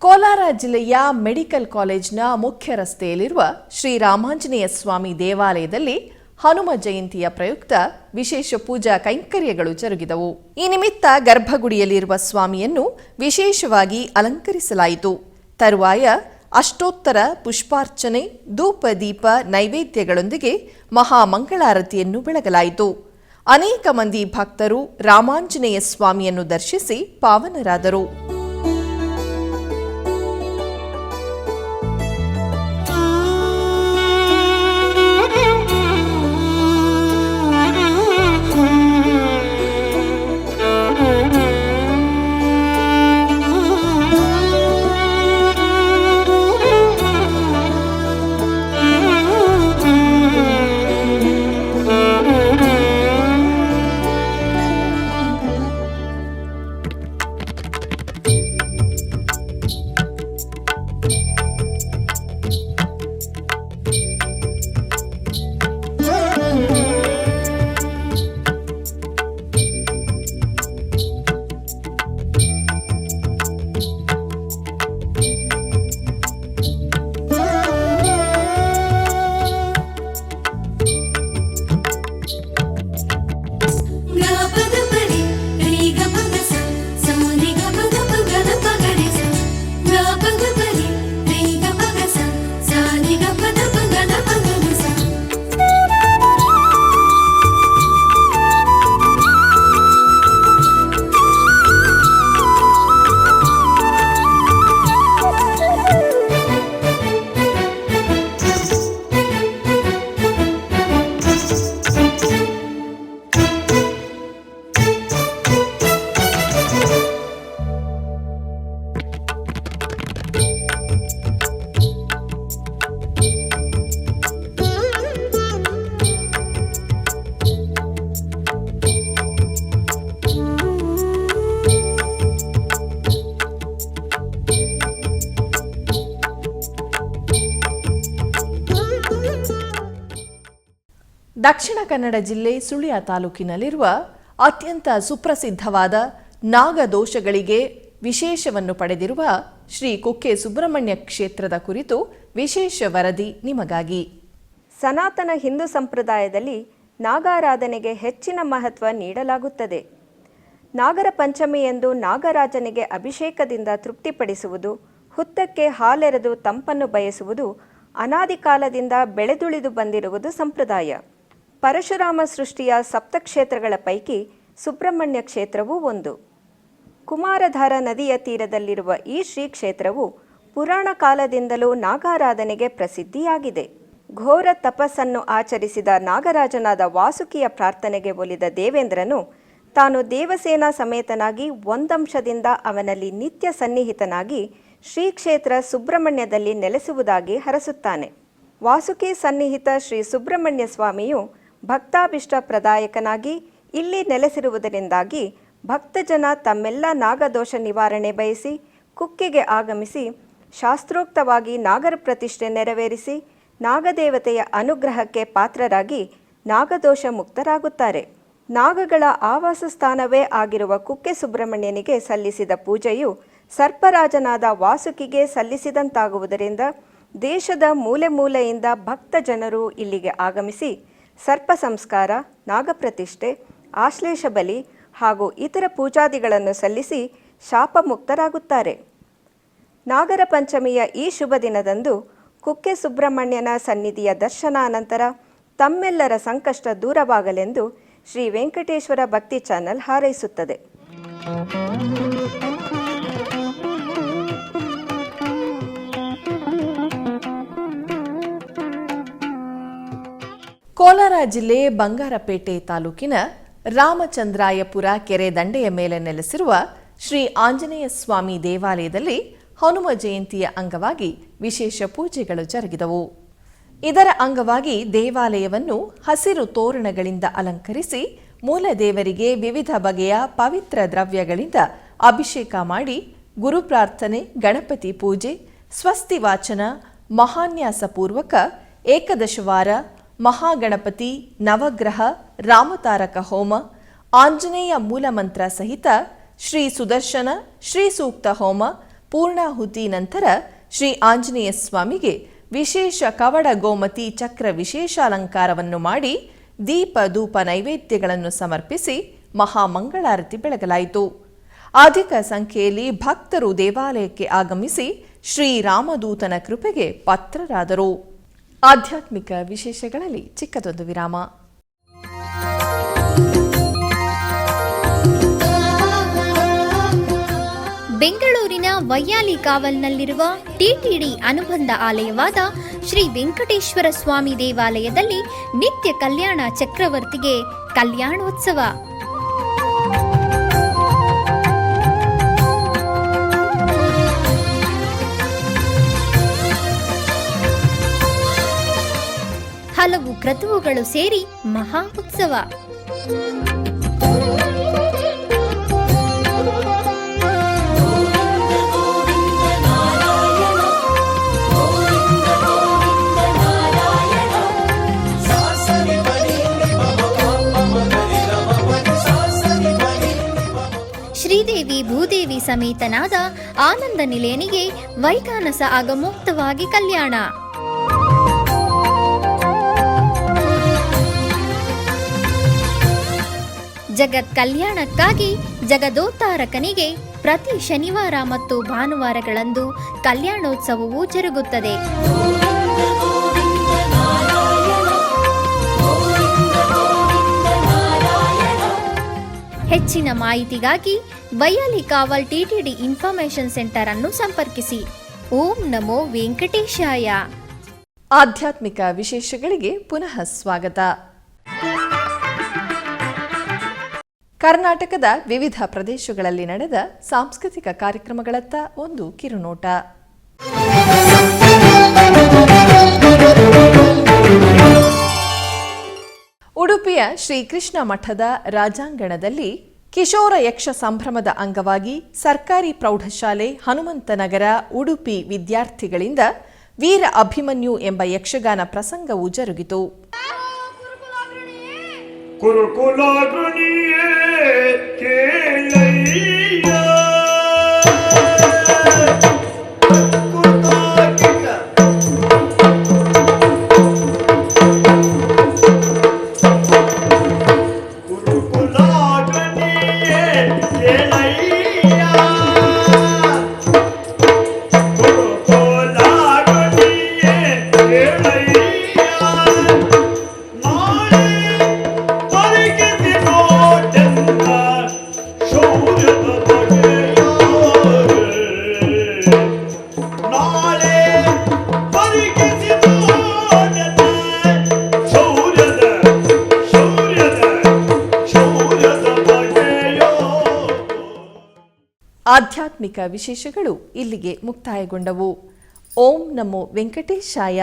ಕೋಲಾರ ಜಿಲ್ಲೆಯ ಮೆಡಿಕಲ್ ಕಾಲೇಜ್ನ ಮುಖ್ಯ ರಸ್ತೆಯಲ್ಲಿರುವ ಶ್ರೀ ರಾಮಾಂಜನೇಯ ಸ್ವಾಮಿ ದೇವಾಲಯದಲ್ಲಿ ಹನುಮ ಜಯಂತಿಯ ಪ್ರಯುಕ್ತ ವಿಶೇಷ ಪೂಜಾ ಕೈಂಕರ್ಯಗಳು ಜರುಗಿದವು. ಈ ನಿಮಿತ್ತ ಗರ್ಭಗುಡಿಯಲ್ಲಿರುವ ಸ್ವಾಮಿಯನ್ನು ವಿಶೇಷವಾಗಿ ಅಲಂಕರಿಸಲಾಯಿತು. ತರುವಾಯ ಅಷ್ಟೋತ್ತರ ಪುಷ್ಪಾರ್ಚನೆ, ಧೂಪ ದೀಪ ನೈವೇದ್ಯಗಳೊಂದಿಗೆ ಮಹಾಮಂಗಳಾರತಿಯನ್ನು ಬೆಳಗಲಾಯಿತು. ಅನೇಕ ಮಂದಿ ಭಕ್ತರು ರಾಮಾಂಜನೇಯ ಸ್ವಾಮಿಯನ್ನು ದರ್ಶಿಸಿ ಪಾವನರಾದರು. ದಕ್ಷಿಣ ಕನ್ನಡ ಜಿಲ್ಲೆ ಸುಳ್ಯ ತಾಲೂಕಿನಲ್ಲಿರುವ ಅತ್ಯಂತ ಸುಪ್ರಸಿದ್ಧವಾದ ನಾಗದೋಷಗಳಿಗೆ ವಿಶೇಷವನ್ನು ಪಡೆದಿರುವ ಶ್ರೀ ಕುಕ್ಕೆ ಸುಬ್ರಹ್ಮಣ್ಯ ಕ್ಷೇತ್ರದ ಕುರಿತು ವಿಶೇಷ ವರದಿ ನಿಮಗಾಗಿ. ಸನಾತನ ಹಿಂದೂ ಸಂಪ್ರದಾಯದಲ್ಲಿ ನಾಗಾರಾಧನೆಗೆ ಹೆಚ್ಚಿನ ಮಹತ್ವ ನೀಡಲಾಗುತ್ತದೆ. ನಾಗರ ಪಂಚಮಿಯಂದು ನಾಗರಾಜನಿಗೆ ಅಭಿಷೇಕದಿಂದ ತೃಪ್ತಿಪಡಿಸುವುದು, ಹುತ್ತಕ್ಕೆ ಹಾಲೆರೆದು ತಂಪನ್ನು ಬಯಸುವುದು ಅನಾದಿ ಕಾಲದಿಂದ ಬೆಳೆದುಳಿದು ಬಂದಿರುವುದು ಸಂಪ್ರದಾಯ. ಪರಶುರಾಮ ಸೃಷ್ಟಿಯ ಸಪ್ತಕ್ಷೇತ್ರಗಳ ಪೈಕಿ ಸುಬ್ರಹ್ಮಣ್ಯ ಕ್ಷೇತ್ರವೂ ಒಂದು. ಕುಮಾರಧಾರ ನದಿಯ ತೀರದಲ್ಲಿರುವ ಈ ಶ್ರೀ ಕ್ಷೇತ್ರವು ಪುರಾಣ ಕಾಲದಿಂದಲೂ ನಾಗಾರಾಧನೆಗೆ ಪ್ರಸಿದ್ಧಿಯಾಗಿದೆ. ಘೋರ ತಪಸ್ಸನ್ನು ಆಚರಿಸಿದ ನಾಗರಾಜನಾದ ವಾಸುಕಿಯ ಪ್ರಾರ್ಥನೆಗೆ ಒಲಿದ ದೇವೇಂದ್ರನು ತಾನು ದೇವಸೇನಾ ಸಮೇತನಾಗಿ ಒಂದಂಶದಿಂದ ಅವನಲ್ಲಿ ನಿತ್ಯ ಸನ್ನಿಹಿತನಾಗಿ ಶ್ರೀ ಕ್ಷೇತ್ರ ಸುಬ್ರಹ್ಮಣ್ಯದಲ್ಲಿ ನೆಲೆಸುವುದಾಗಿ ಹರಸುತ್ತಾನೆ. ವಾಸುಕಿ ಸನ್ನಿಹಿತ ಶ್ರೀ ಸುಬ್ರಹ್ಮಣ್ಯ ಸ್ವಾಮಿಯು ಭಕ್ತಾಭಿಷ್ಟ ಪ್ರದಾಯಕನಾಗಿ ಇಲ್ಲಿ ನೆಲೆಸಿರುವುದರಿಂದಾಗಿ ಭಕ್ತಜನ ತಮ್ಮೆಲ್ಲ ನಾಗದೋಷ ನಿವಾರಣೆ ಬಯಸಿ ಕುಕ್ಕೆಗೆ ಆಗಮಿಸಿ ಶಾಸ್ತ್ರೋಕ್ತವಾಗಿ ನಾಗರ ಪ್ರತಿಷ್ಠೆ ನೆರವೇರಿಸಿ ನಾಗದೇವತೆಯ ಅನುಗ್ರಹಕ್ಕೆ ಪಾತ್ರರಾಗಿ ನಾಗದೋಷ ಮುಕ್ತರಾಗುತ್ತಾರೆ. ನಾಗಗಳ ಆವಾಸ ಸ್ಥಾನವೇ ಆಗಿರುವ ಕುಕ್ಕೆ ಸುಬ್ರಹ್ಮಣ್ಯನಿಗೆ ಸಲ್ಲಿಸಿದ ಪೂಜೆಯು ಸರ್ಪರಾಜನಾದ ವಾಸುಕಿಗೆ ಸಲ್ಲಿಸಿದಂತಾಗುವುದರಿಂದ ದೇಶದ ಮೂಲೆ ಮೂಲೆಯಿಂದ ಭಕ್ತ ಜನರು ಇಲ್ಲಿಗೆ ಆಗಮಿಸಿ ಸರ್ಪ ಸಂಸ್ಕಾರ, ನಾಗಪ್ರತಿಷ್ಠೆ, ಆಶ್ಲೇಷ ಬಲಿ ಹಾಗೂ ಇತರ ಪೂಜಾದಿಗಳನ್ನು ಸಲ್ಲಿಸಿ ಶಾಪ ಮುಕ್ತರಾಗುತ್ತಾರೆ. ನಾಗರ ಪಂಚಮಿಯ ಈ ಶುಭ ದಿನದಂದು ಕುಕ್ಕೆ ಸುಬ್ರಹ್ಮಣ್ಯನ ಸನ್ನಿಧಿಯ ದರ್ಶನಾನಂತರ ತಮ್ಮೆಲ್ಲರ ಸಂಕಷ್ಟ ದೂರವಾಗಲೆಂದು ಶ್ರೀ ವೆಂಕಟೇಶ್ವರ ಭಕ್ತಿ ಚಾನಲ್ ಹಾರೈಸುತ್ತದೆ. ಕೋಲಾರ ಜಿಲ್ಲೆ ಬಂಗಾರಪೇಟೆ ತಾಲೂಕಿನ ರಾಮಚಂದ್ರಾಯಪುರ ಕೆರೆ ದಂಡೆಯ ಮೇಲೆ ನೆಲೆಸಿರುವ ಶ್ರೀ ಆಂಜನೇಯ ಸ್ವಾಮಿ ದೇವಾಲಯದಲ್ಲಿ ಹನುಮ ಜಯಂತಿಯ ಅಂಗವಾಗಿ ವಿಶೇಷ ಪೂಜೆಗಳು ಜರುಗಿದವು. ಇದರ ಅಂಗವಾಗಿ ದೇವಾಲಯವನ್ನು ಹಸಿರು ತೋರಣಗಳಿಂದ ಅಲಂಕರಿಸಿ ಮೂಲ ದೇವರಿಗೆ ವಿವಿಧ ಬಗೆಯ ಪವಿತ್ರ ದ್ರವ್ಯಗಳಿಂದ ಅಭಿಷೇಕ ಮಾಡಿ ಗುರು ಪ್ರಾರ್ಥನೆ, ಗಣಪತಿ ಪೂಜೆ, ಸ್ವಸ್ತಿ ವಾಚನ, ಮಹಾನ್ಯಾಸಪೂರ್ವಕ ಏಕದಶವಾರ, ಮಹಾಗಣಪತಿ, ನವಗ್ರಹ, ರಾಮತಾರಕ ಹೋಮ, ಆಂಜನೇಯ ಮೂಲಮಂತ್ರ ಸಹಿತ ಶ್ರೀ ಸುದರ್ಶನ, ಶ್ರೀ ಸೂಕ್ತ ಹೋಮ, ಪೂರ್ಣಾಹುತಿ ನಂತರ ಶ್ರೀ ಆಂಜನೇಯ ಸ್ವಾಮಿಗೆ ವಿಶೇಷ ಕವಡ ಗೋಮತಿ ಚಕ್ರ ವಿಶೇಷಾಲಂಕಾರವನ್ನು ಮಾಡಿ ದೀಪ ಧೂಪ ನೈವೇದ್ಯಗಳನ್ನು ಸಮರ್ಪಿಸಿ ಮಹಾಮಂಗಳಾರತಿ ಬೆಳಗಲಾಯಿತು. ಅಧಿಕ ಸಂಖ್ಯೆಯಲ್ಲಿ ಭಕ್ತರು ದೇವಾಲಯಕ್ಕೆ ಆಗಮಿಸಿ ಶ್ರೀರಾಮದೂತನ ಕೃಪೆಗೆ ಪಾತ್ರರಾದರು. ಆಧ್ಯಾತ್ಮಿಕ ವಿಶೇಷಗಳಲ್ಲಿ ಚಿಕ್ಕದೊಂದು ವಿರಾಮ. ಬೆಂಗಳೂರಿನ ವೈಯಾಲಿ ಕಾವಲ್ನಲ್ಲಿರುವ ಟಿಟಿಡಿ ಅನುಬಂಧ ಆಲಯವಾದ ಶ್ರೀ ವೆಂಕಟೇಶ್ವರ ಸ್ವಾಮಿ ದೇವಾಲಯದಲ್ಲಿ ನಿತ್ಯ ಕಲ್ಯಾಣ ಚಕ್ರವರ್ತಿಗೆ ಕಲ್ಯಾಣೋತ್ಸವ. ಹಲವು ಕ್ರತುವುಗಳು ಸೇರಿ ಮಹಾ ಉತ್ಸವ. ಶ್ರೀದೇವಿ ಭೂದೇವಿ ಸಮೇತನಾದ ಆನಂದ ನಿಲಯನಿಗೆ ವೈಖಾನಸ ಆಗಮೋಕ್ತವಾಗಿ ಕಲ್ಯಾಣ. ಜಗತ್ ಕಲ್ಯಾಣಕ್ಕಾಗಿ ಜಗದೋತ್ತಾರಕನಿಗೆ ಪ್ರತಿ ಶನಿವಾರ ಮತ್ತು ಭಾನುವಾರಗಳಂದು ಕಲ್ಯಾಣೋತ್ಸವವು ಜರುಗುತ್ತದೆ. ಹೆಚ್ಚಿನ ಮಾಹಿತಿಗಾಗಿ ವೈಯಾಲಿ ಕಾವಲ್ ಟಿಟಿಡಿ ಇನ್ಫಾರ್ಮೇಶನ್ ಸೆಂಟರ್ ಅನ್ನು ಸಂಪರ್ಕಿಸಿ. ಓಂ ನಮೋ ವೆಂಕಟೇಶಾಯ. ಆಧ್ಯಾತ್ಮಿಕ ವಿಶೇಷಗಳಿಗೆ ಪುನಃ ಸ್ವಾಗತ. ಕರ್ನಾಟಕದ ವಿವಿಧ ಪ್ರದೇಶಗಳಲ್ಲಿ ನಡೆದ ಸಾಂಸ್ಕೃತಿಕ ಕಾರ್ಯಕ್ರಮಗಳತ್ತ ಒಂದು ಕಿರುನೋಟ. ಉಡುಪಿಯ ಶ್ರೀಕೃಷ್ಣ ಮಠದ ರಾಜಾಂಗಣದಲ್ಲಿ ಕಿಶೋರ ಯಕ್ಷ ಸಂಭ್ರಮದ ಅಂಗವಾಗಿ ಸರ್ಕಾರಿ ಪ್ರೌಢಶಾಲೆ ಹನುಮಂತನಗರ ಉಡುಪಿ ವಿದ್ಯಾರ್ಥಿಗಳಿಂದ ವೀರ ಅಭಿಮನ್ಯು ಎಂಬ ಯಕ್ಷಗಾನ ಪ್ರಸಂಗವು ಜರುಗಿತು. ಆಧ್ಯಾತ್ಮಿಕ ವಿಶೇಷಗಳು ಇಲ್ಲಿಗೆ ಮುಕ್ತಾಯಗೊಂಡವು. ಓಂ ನಮೋ ವೆಂಕಟೇಶಾಯ.